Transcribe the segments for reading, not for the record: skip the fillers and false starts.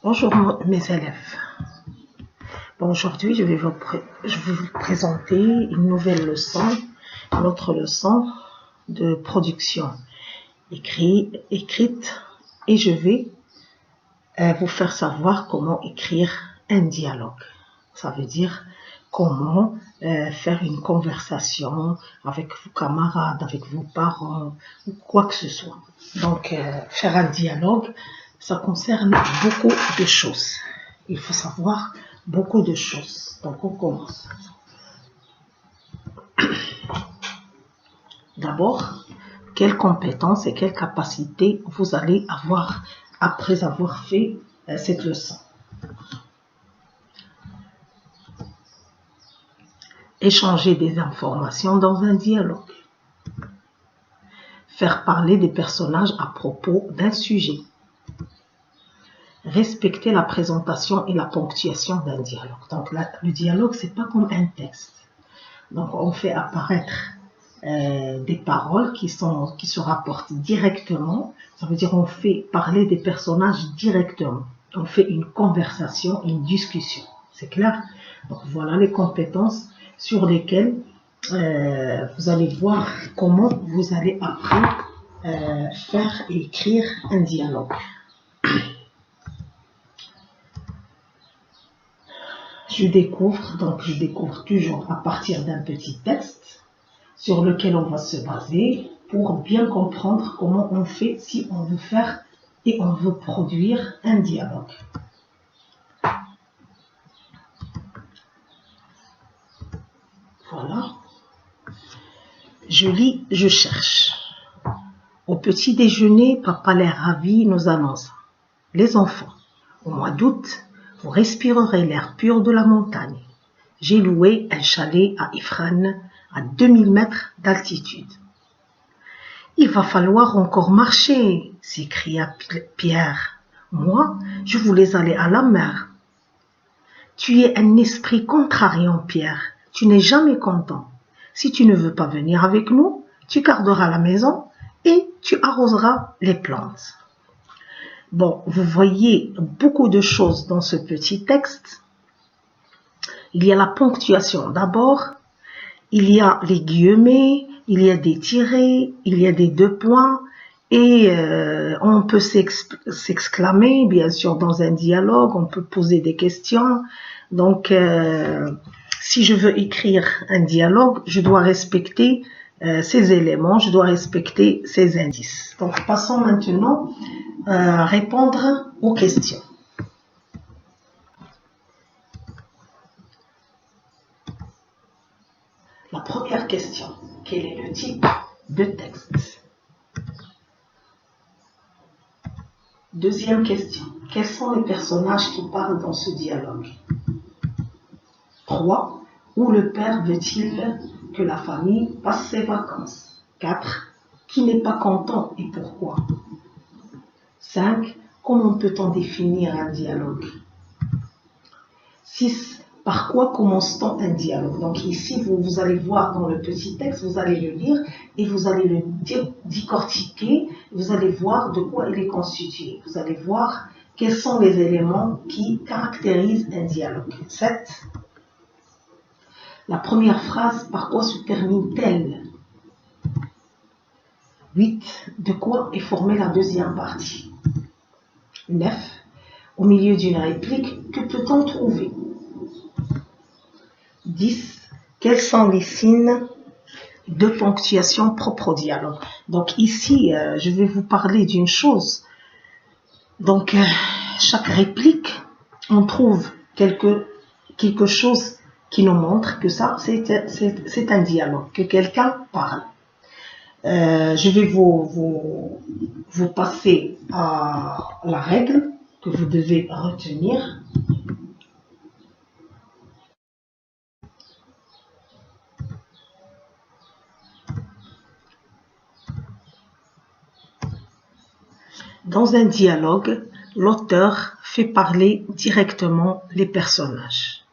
Bonjour mes élèves. Bon, aujourd'hui, je vais vous présenter une nouvelle leçon, une autre leçon de production écrite, et je vais vous faire savoir comment écrire un dialogue. Ça veut dire comment faire une conversation avec vos camarades, avec vos parents, ou quoi que ce soit. Donc, faire un dialogue, ça concerne beaucoup de choses. Il faut savoir beaucoup de choses. Donc, on commence. D'abord, quelles compétences et quelles capacités vous allez avoir après avoir fait cette leçon. Échanger des informations dans un dialogue. Faire parler des personnages à propos d'un sujet. Respecter la présentation et la ponctuation d'un dialogue. Donc le dialogue, c'est pas comme un texte. Donc on fait apparaître des paroles qui se rapportent directement. Ça veut dire on fait parler des personnages directement. On fait une conversation, une discussion. C'est clair? Donc voilà les compétences sur lesquelles vous allez voir comment vous allez après faire et écrire un dialogue. Je découvre toujours à partir d'un petit texte sur lequel on va se baser pour bien comprendre comment on fait si on veut faire et on veut produire un dialogue. Voilà. Je lis, je cherche. Au petit déjeuner, papa l'air ravi nous annonce: les enfants, au mois d'août, vous respirerez l'air pur de la montagne. J'ai loué un chalet à Ifrane, à 2000 mètres d'altitude. Il va falloir encore marcher, s'écria Pierre. Moi, je voulais aller à la mer. Tu es un esprit contrariant, Pierre. Tu n'es jamais content. Si tu ne veux pas venir avec nous, tu garderas la maison et tu arroseras les plantes. Bon, vous voyez beaucoup de choses dans ce petit texte. Il y a la ponctuation d'abord, il y a les guillemets, il y a des tirets, il y a des deux points et on peut s'exclamer, bien sûr, dans un dialogue, on peut poser des questions. Donc, si je veux écrire un dialogue, je dois respecter ces éléments, je dois respecter ces indices. Donc, passons maintenant à répondre aux questions. La première question, quel est le type de texte? Deuxième question, quels sont les personnages qui parlent dans ce dialogue? 3. Où le père veut-il que la famille passe ses vacances? 4. Qui n'est pas content et pourquoi? 5. Comment peut-on définir un dialogue? 6. Par quoi commence-t-on un dialogue? Donc ici, vous allez voir dans le petit texte, vous allez le lire et vous allez le décortiquer. Vous allez voir de quoi il est constitué. Vous allez voir quels sont les éléments qui caractérisent un dialogue. 7. La première phrase, par quoi se termine-t-elle? 8. De quoi est formée la deuxième partie? 9. Au milieu d'une réplique, que peut-on trouver? 10. Quels sont les signes de ponctuation propres au dialogue? Donc ici, je vais vous parler d'une chose. Donc, chaque réplique, on trouve quelque chose qui nous montre que ça, c'est un dialogue, que quelqu'un parle. Je vais vous passer à la règle que vous devez retenir. Dans un dialogue, l'auteur fait parler directement les personnages.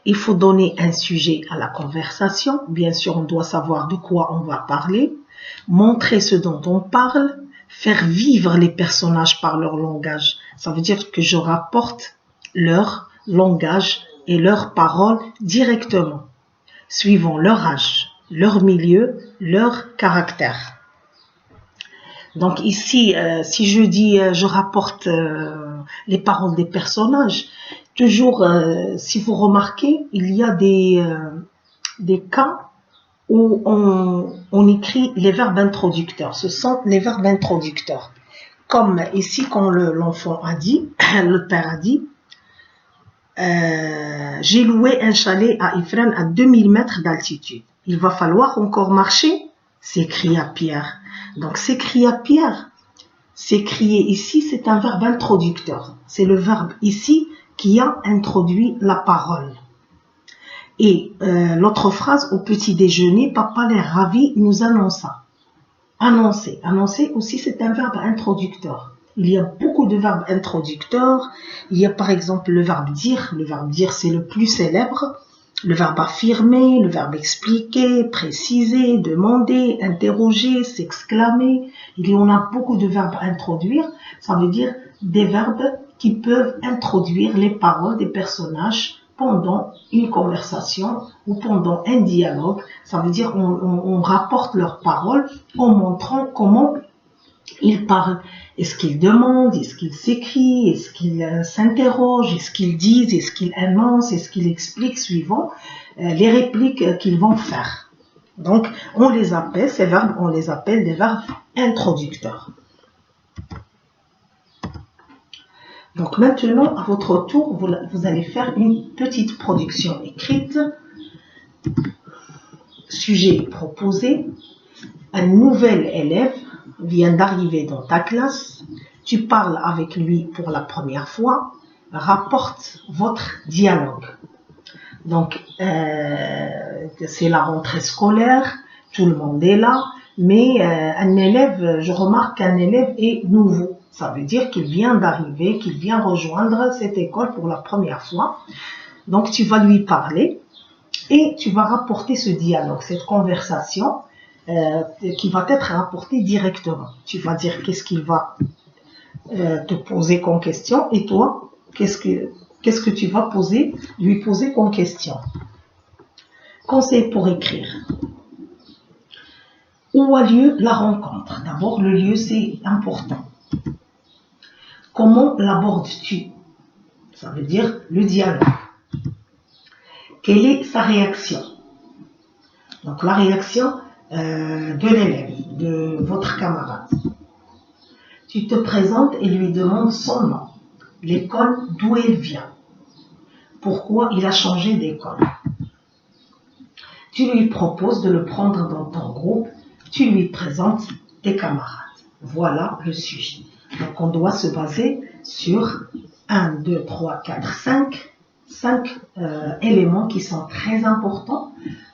Il faut donner un sujet à la conversation. Bien sûr, on doit savoir de quoi on va parler, montrer ce dont on parle, faire vivre les personnages par leur langage Ça veut dire que je rapporte leur langage et leurs paroles directement, suivant leur âge, leur milieu, leur caractère. Donc ici, si je dis je rapporte les paroles des personnages, toujours, si vous remarquez, il y a des cas où on écrit les verbes introducteurs. Ce sont les verbes introducteurs. Comme ici, quand l'enfant a dit, le père a dit, j'ai loué un chalet à Ifrane à 2000 mètres d'altitude. Il va falloir encore marcher, s'écria Pierre. Donc, s'écria Pierre. S'écrier ici, c'est un verbe introducteur. C'est le verbe ici qui a introduit la parole. Et l'autre phrase, au petit déjeuner, papa l'air ravi nous annonça. Annoncer. Annoncer aussi, c'est un verbe introducteur. Il y a beaucoup de verbes introducteurs. Il y a par exemple le verbe dire. Le verbe dire, c'est le plus célèbre. Le verbe affirmer, le verbe expliquer, préciser, demander, interroger, s'exclamer. Il y en a beaucoup de verbes à introduire. Ça veut dire des verbes qui peuvent introduire les paroles des personnages pendant une conversation ou pendant un dialogue. Ça veut dire on rapporte leurs paroles en montrant comment ils parlent. Est-ce qu'ils demandent, est-ce qu'ils s'écrient, est-ce qu'ils s'interrogent, est-ce qu'ils disent, est-ce qu'ils annoncent, est-ce qu'ils expliquent suivant les répliques qu'ils vont faire. Donc, on les appelle, ces verbes, on les appelle des verbes introducteurs. Donc maintenant, à votre tour, vous allez faire une petite production écrite. Sujet proposé. Un nouvel élève vient d'arriver dans ta classe. Tu parles avec lui pour la première fois. Rapporte votre dialogue. Donc, c'est la rentrée scolaire. Tout le monde est là. Mais un élève, je remarque qu'un élève est nouveau. Ça veut dire qu'il vient d'arriver, qu'il vient rejoindre cette école pour la première fois. Donc, tu vas lui parler et tu vas rapporter ce dialogue, cette conversation qui va être rapportée directement. Tu vas dire qu'est-ce qu'il va te poser comme question et toi, qu'est-ce que tu vas lui poser comme question. Conseil pour écrire. Où a lieu la rencontre? D'abord, le lieu, c'est important. Comment l'abordes-tu? Ça veut dire le dialogue. Quelle est sa réaction? Donc la réaction de l'élève, de votre camarade. Tu te présentes et lui demandes son nom, l'école d'où il vient, pourquoi il a changé d'école. Tu lui proposes de le prendre dans ton groupe, tu lui présentes tes camarades. Voilà le sujet. Donc on doit se baser sur 1, 2, 3, 4, 5 éléments qui sont très importants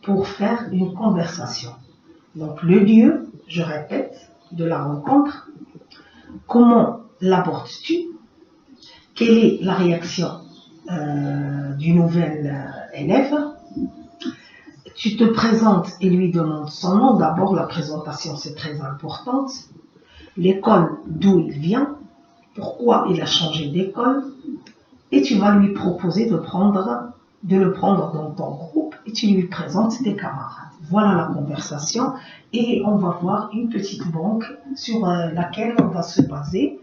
pour faire une conversation. Donc le lieu, je répète, de la rencontre. Comment l'abordes-tu? Quelle est la réaction du nouvel élève? Tu te présentes et lui demandes son nom. D'abord, la présentation, c'est très importante. L'école d'où il vient, pourquoi il a changé d'école, et tu vas lui proposer de le prendre dans ton groupe et tu lui présentes tes camarades. Voilà la conversation et on va voir une petite banque sur laquelle on va se baser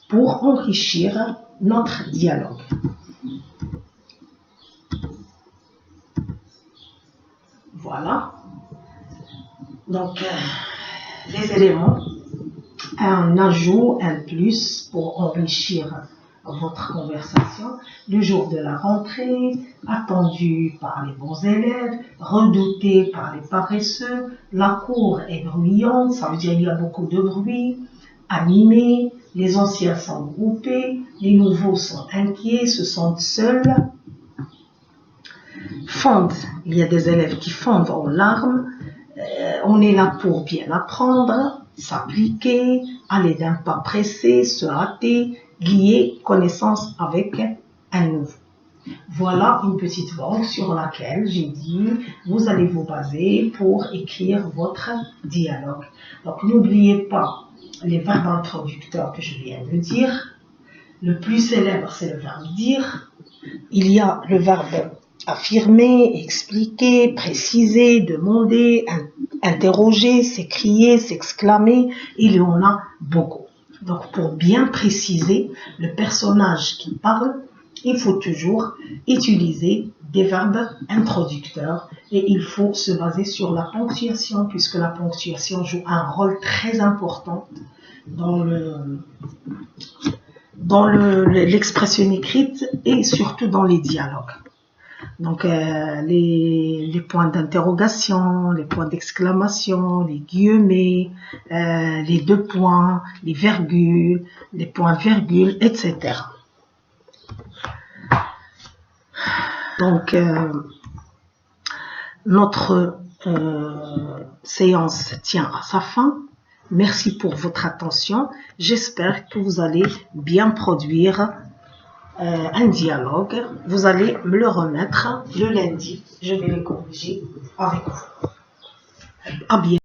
pour enrichir notre dialogue. Voilà. Donc, les éléments, un ajout, un plus pour enrichir votre conversation, le jour de la rentrée, attendu par les bons élèves, redouté par les paresseux, la cour est bruyante, ça veut dire il y a beaucoup de bruit, animé, les anciens sont groupés, les nouveaux sont inquiets, se sentent seuls, fondent, il y a des élèves qui fondent en larmes, on est là pour bien apprendre, s'appliquer, aller d'un pas pressé, se hâter, lier connaissance avec un nouveau. Voilà une petite banque sur laquelle j'ai dit vous allez vous baser pour écrire votre dialogue. Donc n'oubliez pas les verbes introducteurs que je viens de dire, Le plus célèbre, c'est le verbe dire. Il y a le verbe affirmer, expliquer, préciser, demander, interroger, s'écrier, s'exclamer. Il y en a beaucoup. Donc, pour bien préciser le personnage qui parle, il faut toujours utiliser des verbes introducteurs et il faut se baser sur la ponctuation puisque la ponctuation joue un rôle très important dans l'expression écrite et surtout dans les dialogues. Donc les points d'interrogation, les points d'exclamation, les guillemets, les deux points, les virgules, les points-virgules, etc. Donc notre séance tient à sa fin. Merci pour votre attention. J'espère que vous allez bien produire un dialogue. Vous allez me le remettre le lundi. Je vais le corriger avec vous. À bientôt.